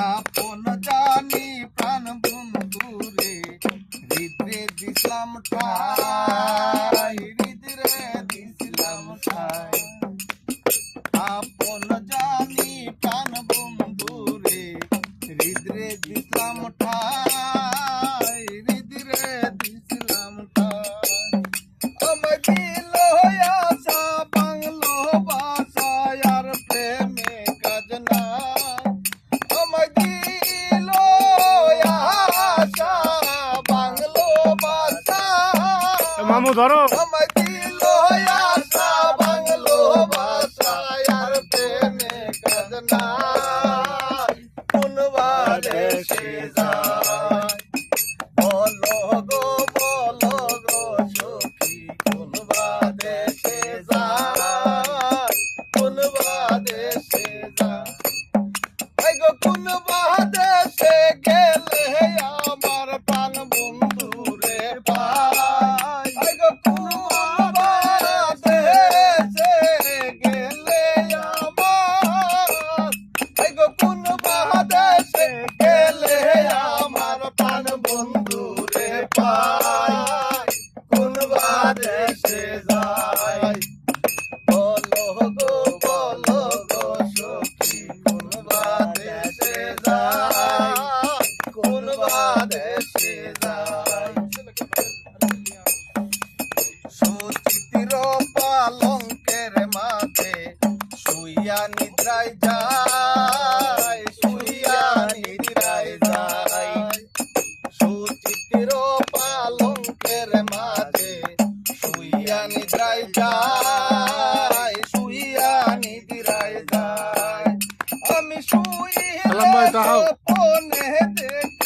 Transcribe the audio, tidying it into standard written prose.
আপন জানি প্রাণ বন্ধু রে হৃদরে দিলাম ঠাই হৃদরে দিলাম ঠাই আপন জানি প্রাণ বন্ধু রে হৃদরে দিলাম ঠাই হৃদরে দিলাম ঠাই আমায় দিল আশা বাংলো বাসা আর প্রেমে কাজ না আমায় দিল আশা বাংলো বাসা মামু ধরো আমায় দিল আশা বাংলো বাসা আর প্রেমে কাজ না কোন বারে সে যায় বলো গো সখী কোন বাদে সে যায় কোন বাদে সে যায় এই গো কোন বাদে সে গেলে আমার প্রাণ বন্ধু রে পাই এই গো কোন বাদে সে গেলে আমার এই গো কোন বাদে সে গেলে আমার প্রাণ বন্ধু রে পাই কোন বাদে সে যায় বলো গো সখী কোন বাদে সে যায় কোন বাদে সে যায় সুচিতির পালঙ্কের মাঝে শুইয়া নিদ্রায় যায় শুইয়া নিদ্রায় যায় সুচিতির পালঙ্কের মাঝে শুইয়া নিদ্রায় যায় শুইয়া নিদ্রায় যায় আমি শুইলে সালাম ভাই, তাহাও। স্বপ্নে দেখি